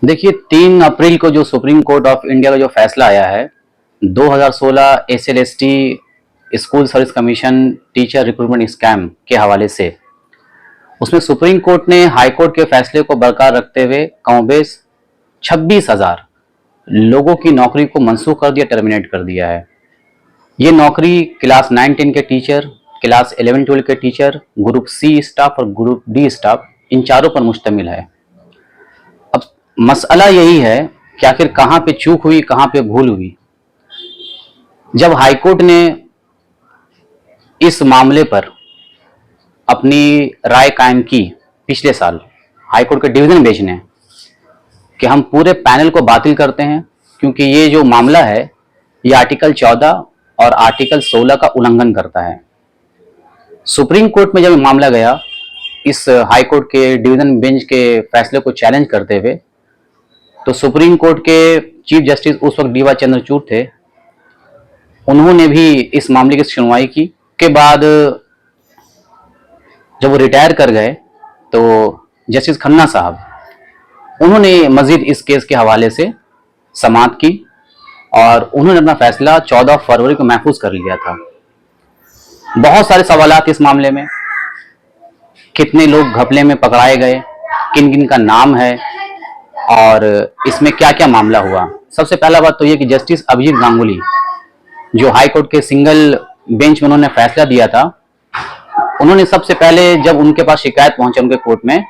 देखिए 3 अप्रैल को जो सुप्रीम कोर्ट ऑफ इंडिया का जो फैसला आया है 2016 SLST school service commission teacher recruitment scam के हवाले से, उसमें सुप्रीम कोर्ट ने हाई कोर्ट के फैसले को बरकरार रखते हुए कमोबेश 26,000 लोगों की नौकरी को मनसूख कर दिया, टर्मिनेट कर दिया है। ये नौकरी क्लास 9-10 के टीचर, क्लास 11-12 के टीचर, ग्रुप सी स्टाफ और ग्रुप डी स्टाफ, इन चारों पर मुश्तमिल है। अब मसला यही है कि आखिर कहाँ पे चूक हुई, कहाँ पे भूल हुई। जब हाईकोर्ट ने इस मामले पर अपनी राय कायम की पिछले साल, हाईकोर्ट के डिवीजन बेंच ने, कि हम पूरे पैनल को बातिल करते हैं क्योंकि ये जो मामला है ये आर्टिकल 14 और आर्टिकल 16 का उल्लंघन करता है। सुप्रीम कोर्ट में जब मामला गया, इस हाईकोर्ट के डिवीजन बेंच के फैसले को चैलेंज करते हुए, तो सुप्रीम कोर्ट के चीफ जस्टिस उस वक्त डी वाई चंद्रचूड़ थे, उन्होंने भी इस मामले की सुनवाई की। के बाद जब वो रिटायर कर गए तो जस्टिस खन्ना साहब, उन्होंने मजीद इस केस के हवाले से समाअत की और उन्होंने अपना फैसला 14 फरवरी को महफूज कर लिया था। बहुत सारे सवालात इस मामले में, कितने लोग घपले में पकड़ाए गए, किन किन का नाम है और इसमें क्या क्या मामला हुआ। सबसे पहला बात तो ये कि जस्टिस अभिजीत गांगुली, जो हाई कोर्ट के सिंगल बेंच में उन्होंने फैसला दिया था, उन्होंने सबसे पहले जब उनके पास शिकायत पहुंचे उनके कोर्ट में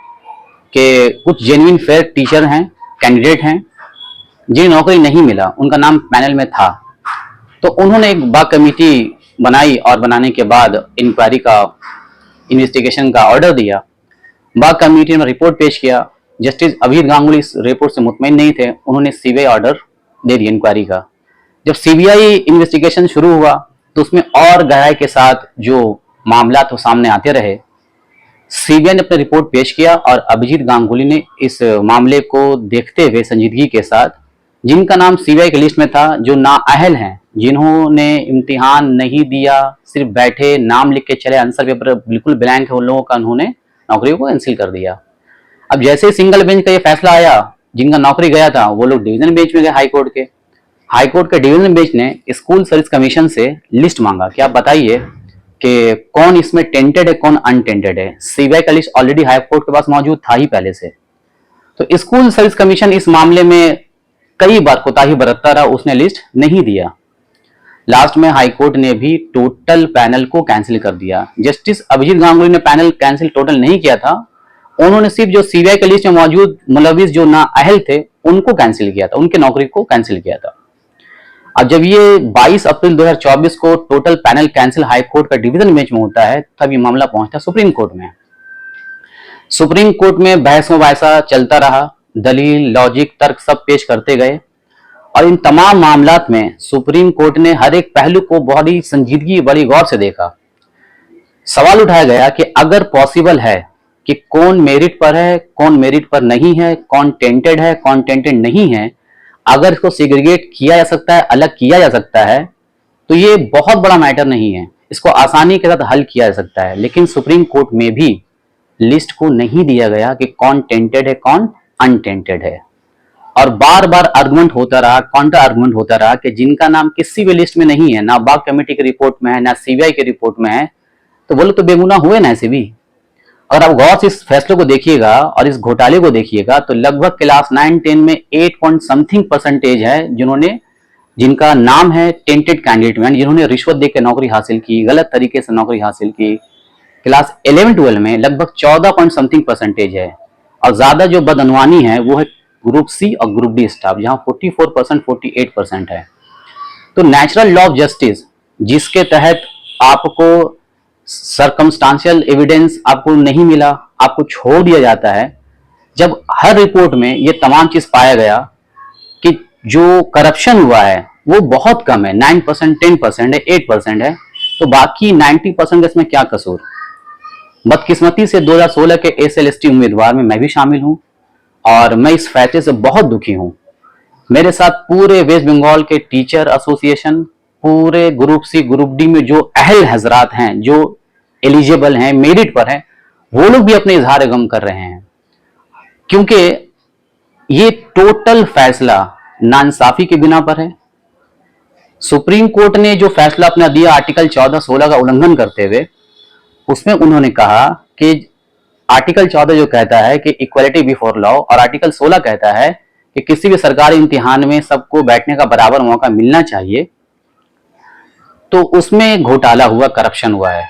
कि कुछ जेन्युइन फेयर टीचर हैं, कैंडिडेट हैं जिन्हें नौकरी नहीं मिला, उनका नाम पैनल में था, तो उन्होंने एक बाग कमेटी बनाई और बनाने के बाद इंक्वायरी का, इन्वेस्टिगेशन का ऑर्डर दिया। बाग कमेटी ने रिपोर्ट पेश किया। जस्टिस अभिजीत गांगुली इस रिपोर्ट से मुतमईन नहीं थे, उन्होंने सीबीआई ऑर्डर दे दिया इंक्वायरी का। जब सीबीआई इन्वेस्टिगेशन शुरू हुआ तो उसमें और गहराई के साथ जो मामला तो सामने आते रहे। सीबीआई ने अपनी रिपोर्ट पेश किया और अभिजीत गांगुली ने इस मामले को देखते हुए संजीदगी के साथ, जिनका नाम सीबीआई की लिस्ट में था, जो नाअहल हैं, जिन्होंने इम्तिहान नहीं दिया, सिर्फ बैठे नाम लिख के चले, आंसर पेपर बिल्कुल ब्लैंक है उन लोगों का, उन्होंने नौकरी को कैंसिल कर दिया। अब जैसे ही सिंगल बेंच का ये फैसला आया, जिनका नौकरी गया था वो लोग डिवीजन बेंच में गए हाईकोर्ट के डिवीजन बेंच ने स्कूल सर्विस कमीशन से लिस्ट मांगा कि आप बताइए कि कौन इसमें टेंटेड है, कौन अनटेंटेड है। सीबीआई का लिस्ट ऑलरेडी हाईकोर्ट के पास मौजूद था ही पहले से। तो स्कूल सर्विस कमीशन इस मामले में कई बार कोताही बरतता रहा, उसने लिस्ट नहीं दिया। लास्ट में हाईकोर्ट ने भी टोटल पैनल को कैंसिल कर दिया। जस्टिस अभिजीत गांगुली ने पैनल कैंसिल टोटल नहीं किया था, उन्होंने सिर्फ जो सीबीआई के लिस्ट में मौजूद मुलविस जो नाअहल थे उनको कैंसिल किया था, उनकी नौकरी को कैंसिल किया था। अब जब ये 22 अप्रैल 2024 को टोटल पैनल कैंसिल हाईकोर्ट का डिवीजन बेंच में होता है, तब ये मामला पहुंचता है सुप्रीम कोर्ट में। सुप्रीम कोर्ट में बहस मुबाहिसा चलता रहा, दलील, लॉजिक, तर्क सब पेश करते गए और इन तमाम मामलात में सुप्रीम कोर्ट ने हर एक पहलू को बड़ी संजीदगी, बड़ी गौर से देखा। सवाल उठाया गया कि अगर पॉसिबल है कि कौन मेरिट पर है, कौन मेरिट पर नहीं है, कौन टेंटेड है, कौन टेंटेड नहीं है, अगर इसको सेग्रीगेट किया जा सकता है, अलग किया जा सकता है, तो ये बहुत बड़ा मैटर नहीं है, इसको आसानी के साथ हल किया जा सकता है। लेकिन सुप्रीम कोर्ट में भी लिस्ट को नहीं दिया गया कि कौन टेंटेड है, कौन अनटेंटेड है, और बार बार आर्गुमेंट होता रहा, काउंटर आर्गुमेंट होता रहा कि जिनका नाम किसी भी लिस्ट में नहीं है, ना बाग कमेटी की रिपोर्ट में है, ना सीबीआई की रिपोर्ट में है, तो वो लोग तो बेगुनाह हुए ना ऐसे भी। अगर आप गौर से इस फैसले को देखिएगा और इस घोटाले को देखिएगा तो लगभग क्लास 9-10 में 8 पॉइंट समथिंग परसेंटेज है जिनका नाम है टेंटेड कैंडिडेट में, जिन्होंने रिश्वत देकर नौकरी हासिल की, गलत तरीके से नौकरी हासिल की। क्लास 11-12 में लगभग 14 पॉइंट समथिंग परसेंटेज है और ज्यादा जो बदअनवानी है वो है ग्रुप सी और ग्रुप डी स्टाफ, जहां 44%, 48% है। तो नेचुरल लॉ ऑफ जस्टिस, जिसके तहत आपको सर्कमस्टांशियल एविडेंस आपको नहीं मिला, आपको छोड़ दिया जाता है, जब हर रिपोर्ट में ये तमाम चीज पाया गया कि जो करप्शन हुआ है वो बहुत कम है, 9%, 10% है, 8% है, तो बाकी 90% इसमें क्या कसूर। बदकिस्मती से 2016 के एसएलएसटी उम्मीदवार में मैं भी शामिल हूं और मैं इस फैसले से बहुत दुखी हूं। मेरे साथ पूरे वेस्ट बंगाल के टीचर एसोसिएशन, पूरे ग्रुप सी ग्रुप डी में जो अहल हजरात हैं, जो एलिजिबल हैं, मेरिट पर हैं, वो लोग भी अपने इजहार गम कर रहे हैं, क्योंकि ये टोटल फैसला नाइंसाफी के बिना पर है। सुप्रीम कोर्ट ने जो फैसला अपना दिया आर्टिकल 14-16 का उल्लंघन करते हुए, उसमें उन्होंने कहा कि आर्टिकल 14 जो कहता है कि इक्वलिटी बिफोर लॉ और आर्टिकल 16 कहता है कि किसी भी सरकारी इम्तिहान में सबको बैठने का बराबर मौका मिलना चाहिए, तो उसमें घोटाला हुआ, करप्शन हुआ है।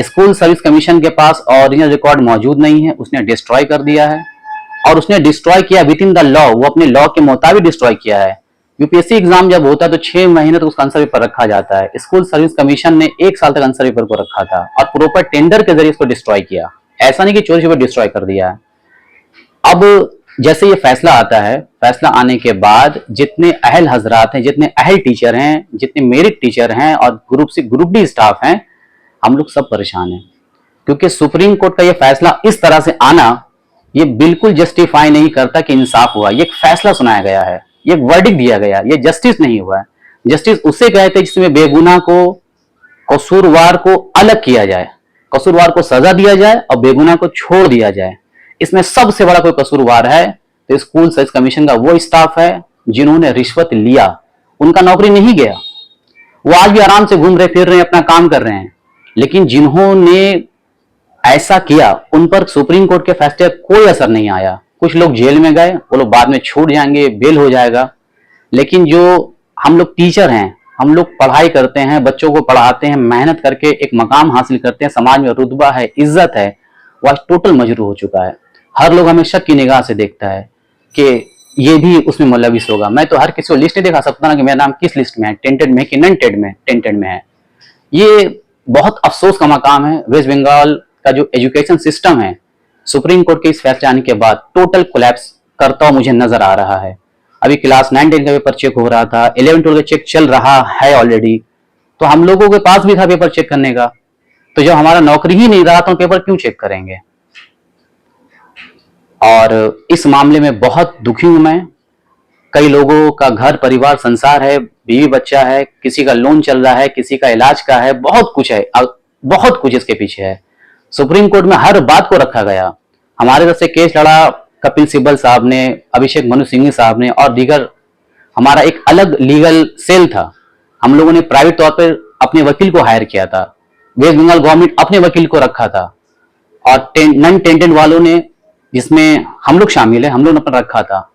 स्कूल सर्विस कमीशन के पास ओरिजिनल रिकॉर्ड मौजूद नहीं है, उसने डिस्ट्रॉय कर दिया है और उसने डिस्ट्रॉय किया विद इन द लॉ, वो अपने लॉ के मुताबिक डिस्ट्रॉय किया है। यूपीएससी एग्जाम जब होता है तो 6 महीने तक उसका आंसर पेपर रखा जाता है, स्कूल सर्विस कमीशन ने 1 साल तक आंसर पेपर को रखा था और प्रॉपर टेंडर के जरिए इसको डिस्ट्रॉय किया। ऐसा नहीं कि चोरी छुपे डिस्ट्रॉय कर दिया है। अब जैसे ये फैसला आता है, फैसला आने के बाद जितने अहल हजरात हैं, जितने अहल टीचर हैं, जितने मेरिट टीचर हैं और ग्रुप डी स्टाफ हैं, हम लोग सब परेशान हैं, क्योंकि सुप्रीम कोर्ट का ये फैसला इस तरह से आना ये बिल्कुल जस्टिफाई नहीं करता कि इंसाफ हुआ। ये एक फैसला सुनाया गया है, ये एक वर्डिक्ट दिया गया, ये जस्टिस नहीं हुआ है। जस्टिस उससे कहते हैं जिसमें बेगुनाह को, कसूरवार को अलग किया जाए, कसूरवार को सजा दिया जाए और बेगुनाह को छोड़ दिया जाए। इसमें सबसे बड़ा कोई कसूरवार है तो स्कूल सर्विस कमीशन का वो स्टाफ है जिन्होंने रिश्वत लिया, उनका नौकरी नहीं गया, वो आज भी आराम से घूम रहे फिर रहे हैं, अपना काम कर रहे हैं। लेकिन जिन्होंने ऐसा किया उन पर सुप्रीम कोर्ट के फैसले कोई असर नहीं आया। कुछ लोग जेल में गए, वो लोग बाद में छूट जाएंगे, बेल हो जाएगा। लेकिन जो हम लोग टीचर हैं, हम लोग पढ़ाई करते हैं, बच्चों को पढ़ाते हैं, मेहनत करके एक मकाम हासिल करते हैं, समाज में रुतबा है, इज्जत है, वो आज टोटल मजरूह हो चुका है। हर लोग हमें शक की निगाह से देखता है कि ये भी उसमें मुलविस होगा। मैं तो हर किसी को लिस्ट नहीं दिखा सकता ना कि मेरा नाम किस लिस्ट में है, टेंटेड में कि नॉन टेंटेड में है। ये बहुत अफसोस का मकाम है। वेस्ट बंगाल का जो एजुकेशन सिस्टम है, सुप्रीम कोर्ट के इस फैसले आने के बाद टोटल कोलैप्स करता हुआ मुझे नजर आ रहा है। अभी क्लास 9-10 का पेपर चेक हो रहा था, 11-12 का चेक चल रहा है ऑलरेडी, तो हम लोगों के पास भी था पेपर चेक करने का। तो जब हमारा नौकरी ही नहीं रहा तो पेपर क्यों चेक करेंगे। और इस मामले में बहुत दुखी हूं मैं। कई लोगों का घर परिवार संसार है, बीवी बच्चा है, किसी का लोन चल रहा है, किसी का इलाज का है, बहुत कुछ है, बहुत कुछ इसके पीछे है। सुप्रीम कोर्ट में हर बात को रखा गया। हमारे तरफ से केस लड़ा कपिल सिब्बल साहब ने, अभिषेक मनु सिंघवी साहब ने और दीगर, हमारा एक अलग लीगल सेल था। हम लोगों ने प्राइवेट तौर पर अपने वकील को हायर किया था, वेस्ट बंगाल गवर्नमेंट अपने वकील को रखा था, और नॉन टेंटेड वालों ने, जिसमें हम लोग शामिल है, हम लोगों ने अपना रखा था।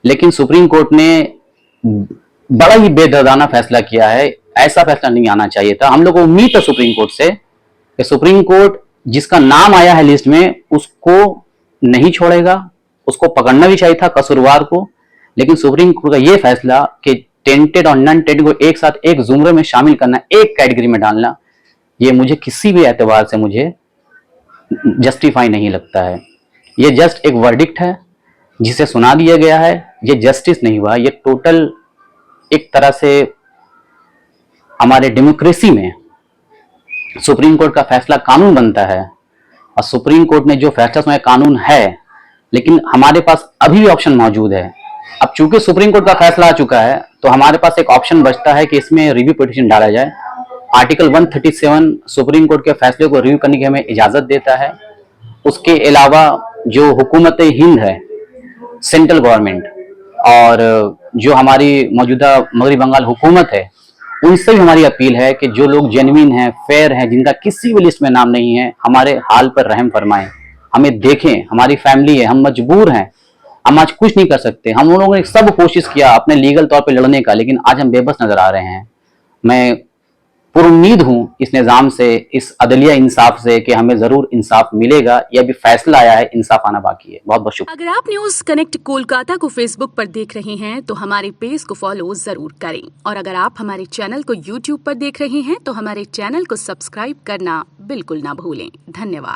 लेकिन सुप्रीम कोर्ट ने बड़ा ही बेदर्दाना फैसला किया है। ऐसा फैसला नहीं आना चाहिए था। हम लोग को उम्मीद था सुप्रीम कोर्ट से कि सुप्रीम कोर्ट जिसका नाम आया है लिस्ट में उसको नहीं छोड़ेगा, उसको पकड़ना भी चाहिए था कसूरवार को। लेकिन सुप्रीम कोर्ट का यह फैसला कि टेंटेड और नॉन टेंटेड को एक साथ एक जुमरे में शामिल करना, एक कैटेगरी में डालना, ये मुझे किसी भी एतबार से मुझे जस्टिफाई नहीं लगता है। ये जस्ट एक वर्डिक्ट है जिसे सुना दिया गया है, ये जस्टिस नहीं हुआ। ये टोटल एक तरह से हमारे डेमोक्रेसी में सुप्रीम कोर्ट का फैसला कानून बनता है, और सुप्रीम कोर्ट ने जो फैसला सुनाया कानून है, लेकिन हमारे पास अभी भी ऑप्शन मौजूद है। अब चूंकि सुप्रीम कोर्ट का फैसला आ चुका है तो हमारे पास एक ऑप्शन बचता है कि इसमें रिव्यू पिटीशन डाला जाए। आर्टिकल 137 सुप्रीम कोर्ट के फैसले को रिव्यू करने की हमें इजाजत देता है। उसके अलावा जो हुकूमत हिंद है, सेंट्रल गवर्नमेंट, और जो हमारी मौजूदा मगरबी बंगाल हुकूमत है, उनसे भी हमारी अपील है कि जो लोग जेन्युइन हैं, फेयर हैं, जिनका किसी भी लिस्ट में नाम नहीं है, हमारे हाल पर रहम फरमाएं, हमें देखें। हमारी फैमिली है, हम मजबूर हैं, हम आज कुछ नहीं कर सकते। हम लोगों ने सब कोशिश किया अपने लीगल तौर पे लड़ने का, लेकिन आज हम बेबस नजर आ रहे हैं। मैं पुरुम्मीद हूं इस निज़ाम से, इस अदलिया इंसाफ से कि हमें जरूर इंसाफ मिलेगा। यह भी फैसला आया है, इंसाफ आना बाकी है। बहुत बहुत शुक्रिया। अगर आप न्यूज कनेक्ट कोलकाता को फेसबुक पर देख रहे हैं तो हमारे पेज को फॉलो जरूर करें, और अगर आप हमारे चैनल को यूट्यूब पर देख रहे हैं तो हमारे चैनल को सब्सक्राइब करना बिल्कुल ना भूलें। धन्यवाद।